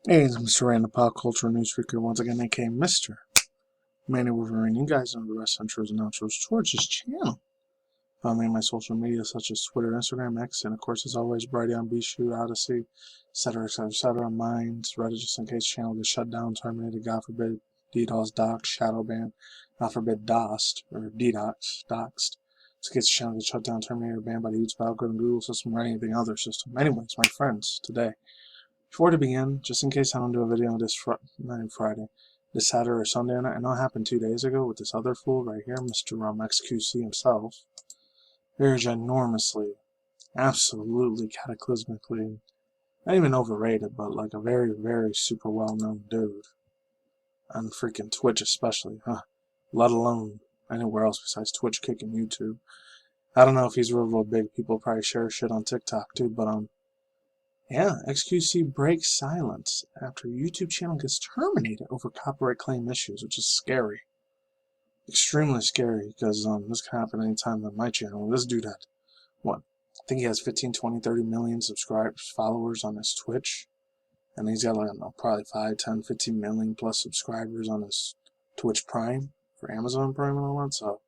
Hey, it's Mr. Random Pop Culture News Freaker once again, aka Mr. Manny Wolverine. You guys know the rest intros and outros towards this channel. Follow me on my social media such as Twitter, Instagram, X, and of course, as always, Brighteon, BShoot, Odyssey, etc., etc., etc. Minds, Reddit, just in case channel gets shut down, terminated, God forbid, DDoS, doxed, shadow banned, God forbid, DOSed, or DDoXed, doxed. Just in case the channel gets shut down, terminated, or banned by the YouTube algorithm, Google system, or anything other system. Anyways, my friends, today, before to begin, just in case I don't do a video this Friday, this Saturday or Sunday, and I know it happened 2 days ago with this other fool right here, Mr. XQC himself, very ginormously, absolutely cataclysmically, not even overrated, but like a very, very super well-known dude, on freaking Twitch especially, let alone anywhere else besides Twitch, Kick, and YouTube. I don't know if he's real big. People probably share shit on TikTok too, but yeah, XQC breaks silence after YouTube channel gets terminated over copyright claim issues, which is scary. Extremely scary, because this can happen anytime on my channel. This dude had, what, I think he has 15, 20, 30 million subscribers, followers on his Twitch. And he's got, like, I don't know, probably 5, 10, 15 million plus subscribers on his Twitch Prime for Amazon Prime and all that, so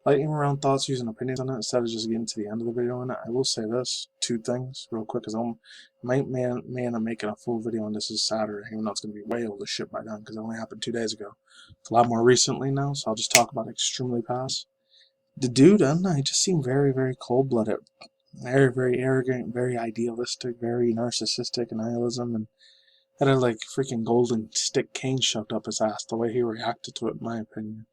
lightning round thoughts, views, and opinions on it instead of just getting to the end of the video on it. I will say this, 2 things real quick, because I might end up making a full video on this Saturday, even though it's going to be way old as shit by then, because it only happened 2 days ago. It's a lot more recently now, so I'll just talk about it extremely fast. The dude, I don't know, he just seemed very, very cold-blooded. Very, very arrogant, very idealistic, very narcissistic and nihilism, and had a, like, freaking golden stick cane shoved up his ass, the way he reacted to it, in my opinion.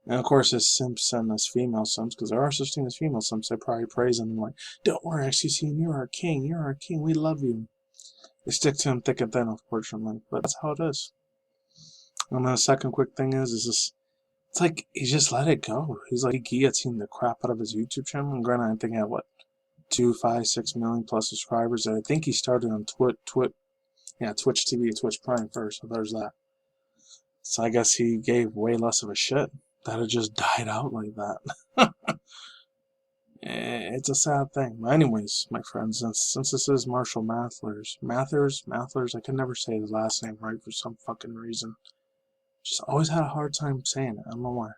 And of course, his simps and his female simps, because there are such things as female simps, they probably praise him like, "Don't worry, XCC, you're our king, we love you." They stick to him thick and thin, unfortunately, but that's how it is. And then the second quick thing is this, it's like, he just let it go. He's like, he guillotined the crap out of his YouTube channel, and granted, I think he had, what, 2, 5, 6 million plus subscribers, and I think he started on Twitch TV, Twitch Prime first, so there's that. So I guess he gave way less of a shit that it just died out like that. It's a sad thing. But anyways, my friends, since this is Marshall Mathers, I can never say his last name right for some fucking reason. Just always had a hard time saying it. I don't know why.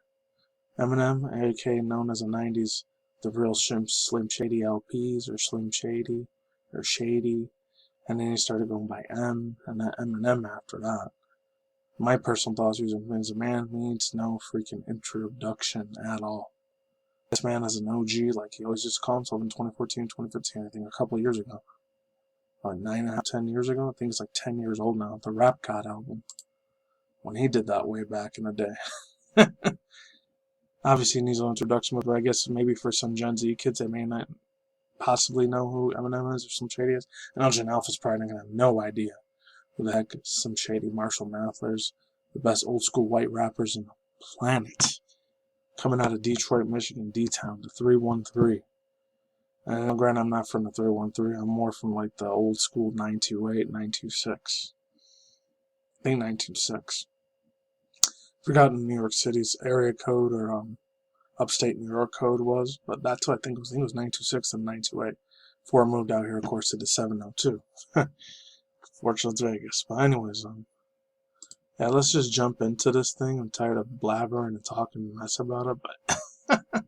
Eminem, aka known as the 90s, the real Slim Shady LPs, or Slim Shady, or Shady, and then he started going by M, and then Eminem after that. My personal thoughts using things, a man needs no freaking introduction at all. This man is an OG, like he always used to call himself in 2014, 2015, I think a couple of years ago. Like 9.5, 10 years ago? I think it's like 10 years old now. The Rap God album. When he did that way back in the day. Obviously he needs no introduction, but I guess maybe for some Gen Z kids that may not possibly know who Eminem is or some Shady is. I know Gen Alpha's probably not going to have no idea who the heck is some Shady. Marshall Mathers, the best old school white rappers on the planet. Coming out of Detroit, Michigan, D-Town, the 313. And granted, I'm not from the 313. I'm more from like the old school 928, 926. I think 926. Forgotten New York City's area code or upstate New York code was, but that's what I think it was 926 and 928. Before I moved out here, of course, to the 702. Fortunately, Vegas. But anyways, yeah, let's just jump into this thing. I'm tired of blabbering and talking mess about it, but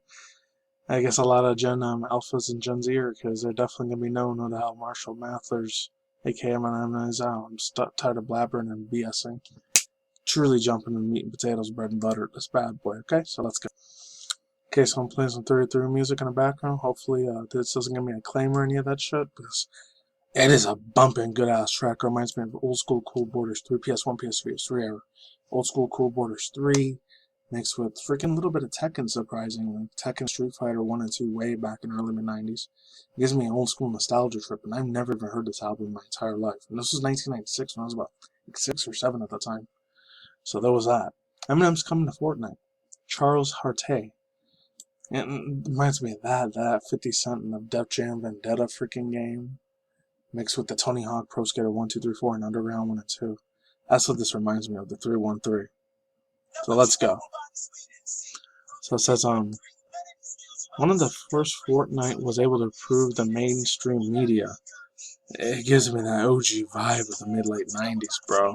I guess a lot of Gen Alphas and Gen Z are, because they're definitely going to be known who the hell Marshall Mathers, aka Eminem, is out. I'm tired of blabbering and BSing. Truly jumping in meat and potatoes, bread and butter. This bad boy, okay? So let's go. Okay, so I'm playing some 33 music in the background. Hopefully this doesn't give me a claim or any of that shit, because it is a bumping good ass track. It reminds me of Old School Cool Borders 3, PS1, PS3, PS3 era. Old School Cool Borders 3, mixed with freaking little bit of Tekken, surprisingly. Tekken, Street Fighter 1 and 2 way back in the early mid-90s. It gives me an old school nostalgia trip, and I've never even heard this album in my entire life. And this was 1996 when I was about 6 or 7 at the time. So there was that. Eminem's coming to Fortnite. Charles Harte. It reminds me of that 50 Cent and the Def Jam Vendetta freaking game, mixed with the Tony Hawk Pro Skater 1, 2, 3, 4, and Underground 1 and 2. That's what this reminds me of, the 313. So let's go. So it says, one of the first Fortnite was able to prove the mainstream media It gives me that OG vibe of the mid-late 90s, bro.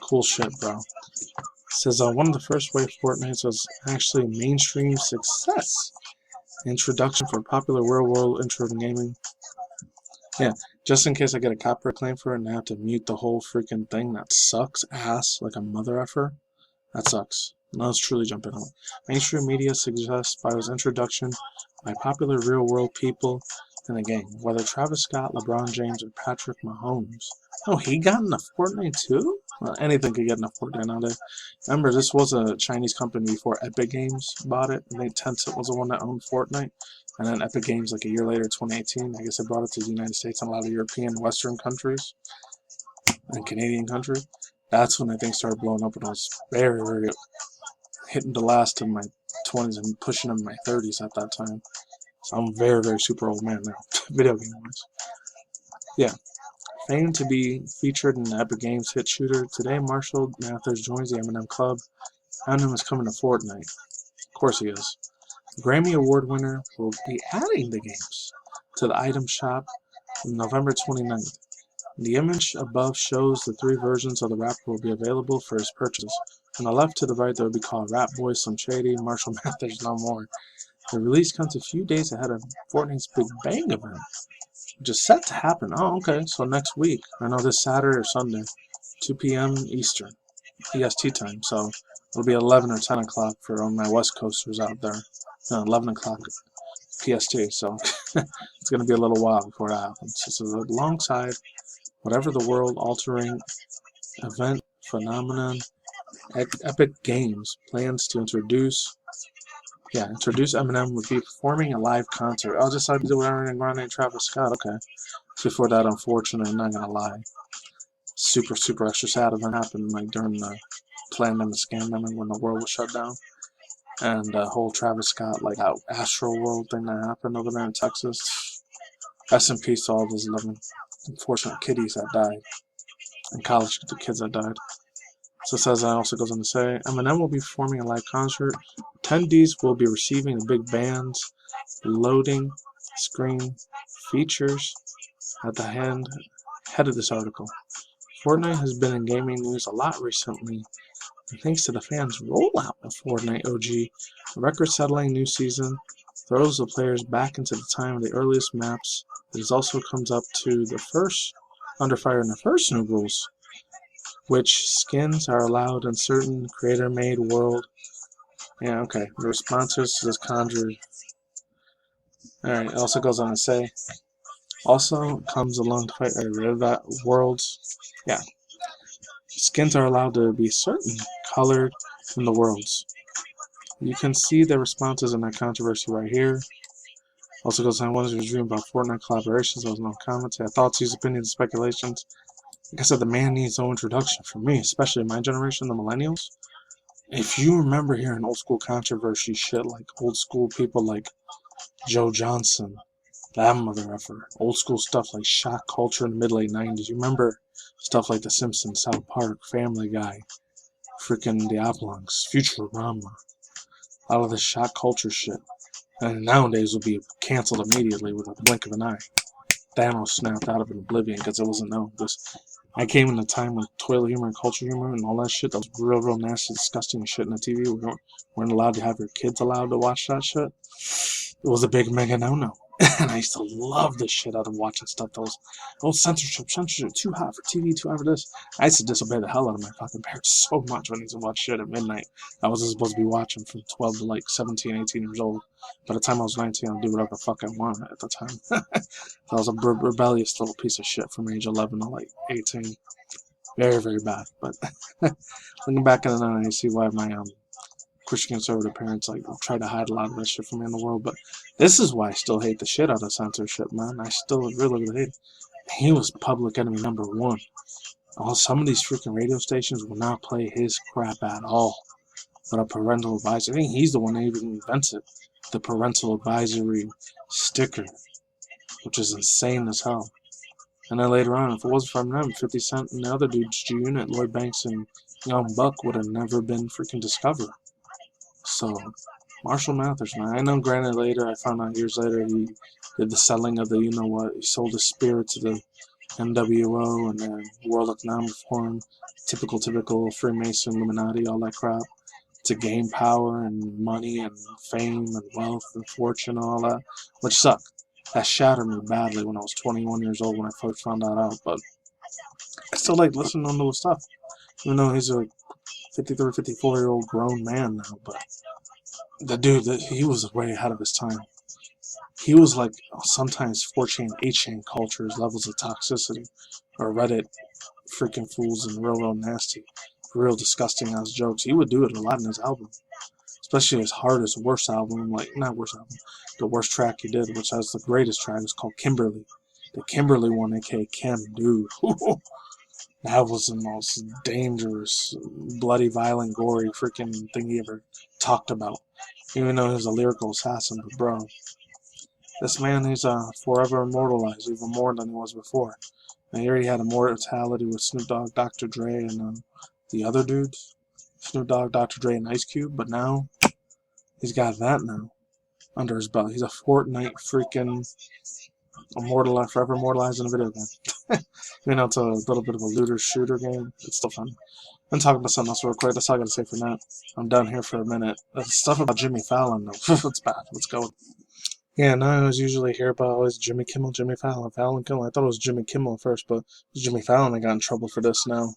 Cool shit, bro. Says one of the first wave Fortnites was actually a mainstream success. Introduction for popular real-world intro to gaming. Yeah, just in case I get a copyright claim for it and I have to mute the whole freaking thing, that sucks ass like a mother effer. That sucks. Now let's truly jump in on it. Mainstream media suggests by his introduction by popular real-world people in the game, whether Travis Scott, LeBron James, or Patrick Mahomes. Oh, he got into Fortnite too? Well, anything could get into Fortnite nowadays. Remember, this was a Chinese company before EPIC Games bought it. I think TenCent was the one that owned Fortnite. And then EPIC Games, like a year later, 2018, I guess they brought it to the United States and a lot of European Western countries and Canadian countries. That's when I think started blowing up when I was very, very hitting the last in my 20s and pushing in my 30s at that time. So I'm very, very super old man now, video game wise. Yeah. Famed to be featured in the EPIC Games hit shooter, today Marash Mathers joins the Eminem Club. Eminem is coming to Fortnite. Of course he is. The Grammy Award winner will be adding the games to the item shop on November 29th. The image above shows the 3 versions of the rapper will be available for his purchase. From the left to the right, they will be called Rap Boy, Slim Shady, Marash Mathers, no more. The release comes a few days ahead of Fortnite's Big Bang event, which is set to happen. Oh, okay, so next week. I know this Saturday or Sunday, 2 p.m. Eastern, EST time. So it'll be 11 or 10 o'clock for all my West Coasters out there. 11 o'clock PST. So it's going to be a little while before that happens. So alongside whatever the world-altering event phenomenon, EPIC Games plans to introduce Eminem would be performing a live concert. I'll just like to do Ariana Grande and Travis Scott. Okay. Before that, unfortunately, I'm not gonna lie. Super, super extra sad event happened like during the pandemic, scandemic when the world was shut down, and the whole Travis Scott like Astro World thing that happened over there in Texas. Rest in peace to all those 11 unfortunate kiddies that died, and college kids that died. So it says that also goes on to say, Eminem will be performing a live concert. Attendees will be receiving a big band's loading screen features at the head of this article. Fortnite has been in gaming news a lot recently, and thanks to the fans' rollout of Fortnite OG, a record-settling new season throws the players back into the time of the earliest maps. It also comes up to the first under fire in the first new rules, which skins are allowed in certain creator-made world. Yeah, okay. The responses to this conjure. Alright, it also goes on to say, also comes along to fight that worlds. Yeah. Skins are allowed to be certain colored in the worlds. You can see the responses in that controversy right here. Also goes on, one is dream about Fortnite collaborations. There was no comments. Yeah, thoughts, views, opinions, speculations. Like I said, the man needs no introduction for me, especially my generation, the millennials. If you remember hearing old school controversy shit like old school people like Joe Johnson, that mother effer, old school stuff like shock culture in the mid-late 90s. You remember stuff like The Simpsons, South Park, Family Guy, freaking The Oblongs, Futurama, all of this shock culture shit. And nowadays will be canceled immediately with a blink of an eye. Thanos snapped out of oblivion because it wasn't known. I came in a time with toilet humor and culture humor and all that shit that was real, real nasty, disgusting shit in the TV. We weren't allowed to have your kids allowed to watch that shit. It was a big mega no-no. And I used to love the shit out of watching stuff that was censorship, too hot for TV, too hot for this. I used to disobey the hell out of my fucking parents so much when I used to watch shit at midnight. I wasn't supposed to be watching from 12 to like 17, 18 years old. By the time I was 19, I'd do whatever the fuck I wanted at the time. I was a rebellious little piece of shit from age 11 to like 18. Very, very bad. But looking back at it now, I see why my Christian conservative parents like try to hide a lot of that shit from me in the world. But this is why I still hate the shit out of censorship, man. I still really, really hate it. He was public enemy number 1. Some of these freaking radio stations will not play his crap at all. But a parental advisory, I think he's the one that even invented the parental advisory sticker, which is insane as hell. And then later on, if it wasn't from them, 50 Cent and the other dudes, G-Unit, Lloyd Banks, and Young Buck would have never been freaking discovered. So, Marshall Mathers, man. I know, granted, later, I found out years later he did the selling of the, you know what, he sold his spirit to the NWO and then World Economic Forum, typical Freemason, Illuminati, all that crap, to gain power and money and fame and wealth and fortune and all that, which sucked. That shattered me badly when I was 21 years old when I first found that out, but I still like listening to his stuff, even though he's a 53, 54-year-old grown man now, but the dude, he was way ahead of his time. He was like sometimes 4chan, 8chan culture's levels of toxicity, or Reddit freaking fools and real nasty, real disgusting ass jokes. He would do it a lot in his album, especially his hardest, worst album, like not worst album, the worst track he did, which has the greatest track, is called Kimberly. The Kimberly one, aka Kim, dude. That was the most dangerous, bloody, violent, gory freaking thing he ever talked about. Even though he was a lyrical assassin, but bro, this man, he's forever immortalized, even more than he was before. And he already had immortality with Snoop Dogg, Dr. Dre, and the other dudes. Snoop Dogg, Dr. Dre, and Ice Cube. But now, he's got that now under his belt. He's a Fortnite freaking immortalized, forever immortalized in a video game. You know, it's a little bit of a looter-shooter game. It's still fun. I'm talking about something else real quick. That's all I gotta say for now. I'm done here for a minute. The stuff about Jimmy Fallon, though, it's bad. Let's go. Yeah, no, I was usually hear about always Jimmy Kimmel, Jimmy Fallon, Fallon Kimmel. I thought it was Jimmy Kimmel at first, but it was Jimmy Fallon that got in trouble for this now.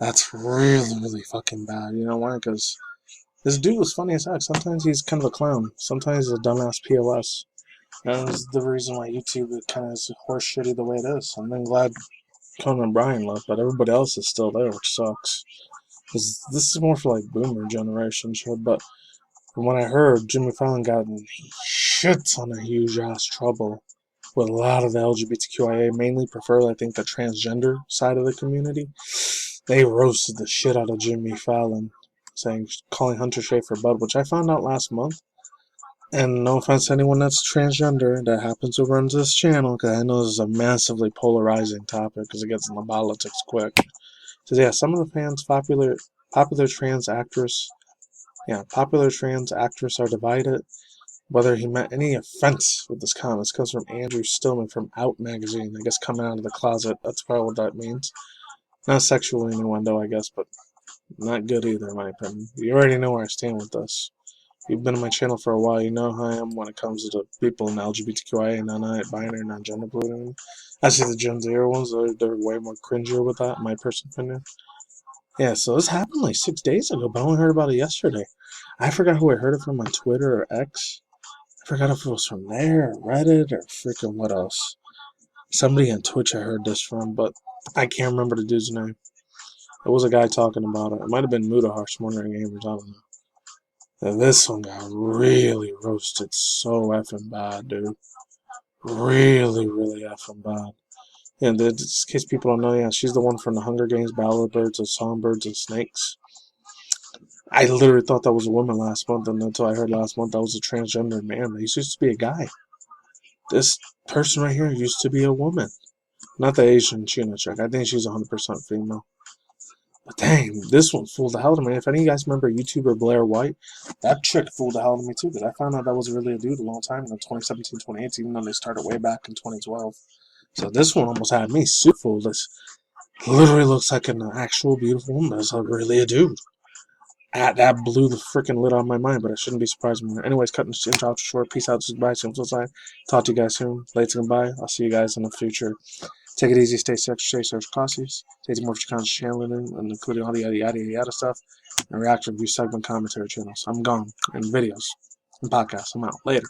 That's really fucking bad. You know why? Because this dude was funny as heck. Sometimes he's kind of a clown. Sometimes he's a dumbass POS. And that's the reason why YouTube kind of is horse shitty the way it is. I'm then glad Conan O'Brien left, but everybody else is still there, which sucks. Because this is more for like boomer generation shit, but from what I heard, Jimmy Fallon got in shit ton of huge ass trouble with a lot of the LGBTQIA, mainly prefer, I think, the transgender side of the community. They roasted the shit out of Jimmy Fallon, calling Hunter Schafer Bud, which I found out last month. And no offense to anyone that's transgender that happens to run this channel, because I know this is a massively polarizing topic because it gets into politics quick. So yeah, some of the fans, popular trans actress. Yeah, popular trans actress are divided. Whether he meant any offense with this comment. This comes from Andrew Stillman from Out Magazine. I guess coming out of the closet. That's probably what that means. Not sexual innuendo, I guess, but not good either, in my opinion. You already know where I stand with this. You've been on my channel for a while. You know how I am when it comes to the people in LGBTQIA, non-binary, non-gender fluid. I see the Gen Z ones. They're way more cringier with that, in my personal opinion. Yeah, so this happened like 6 days ago, but I only heard about it yesterday. I forgot who I heard it from on Twitter or X. I forgot if it was from there, or Reddit, or freaking what else. Somebody on Twitch I heard this from, but I can't remember the dude's name. It was a guy talking about it. It might have been Mudaharsh, wondering gamers, I don't know. And this one got really roasted so effing bad, dude. Really effing bad. Yeah, in case people don't know, yeah, she's the one from the Hunger Games, Battle of Birds and Songbirds and Snakes. I literally thought that was a woman last month, and until I heard last month that was a transgender man. He used to be a guy. This person right here used to be a woman. Not the Asian Chino chick. I think she's 100% female. But dang, this one fooled the hell out of me. If any of you guys remember YouTuber Blair White, that chick fooled the hell out of me too, because I found out that was really a dude a long time ago, 2017, 2018, even though they started way back in 2012. So this one almost had me super fooled. This literally looks like an actual beautiful woman. That's really a dude. That blew the freaking lid on my mind, but I shouldn't be surprised more. Anyways, cutting this intro out short. Peace out, goodbye, simple side. Talk to you guys soon. Late goodbye. I'll see you guys in the future. Take it easy, stay safe, stay social cautious. Stay more for content channel and including all the yada stuff and reaction review segment commentary channels. I'm gone. And videos and podcasts. I'm out. Later.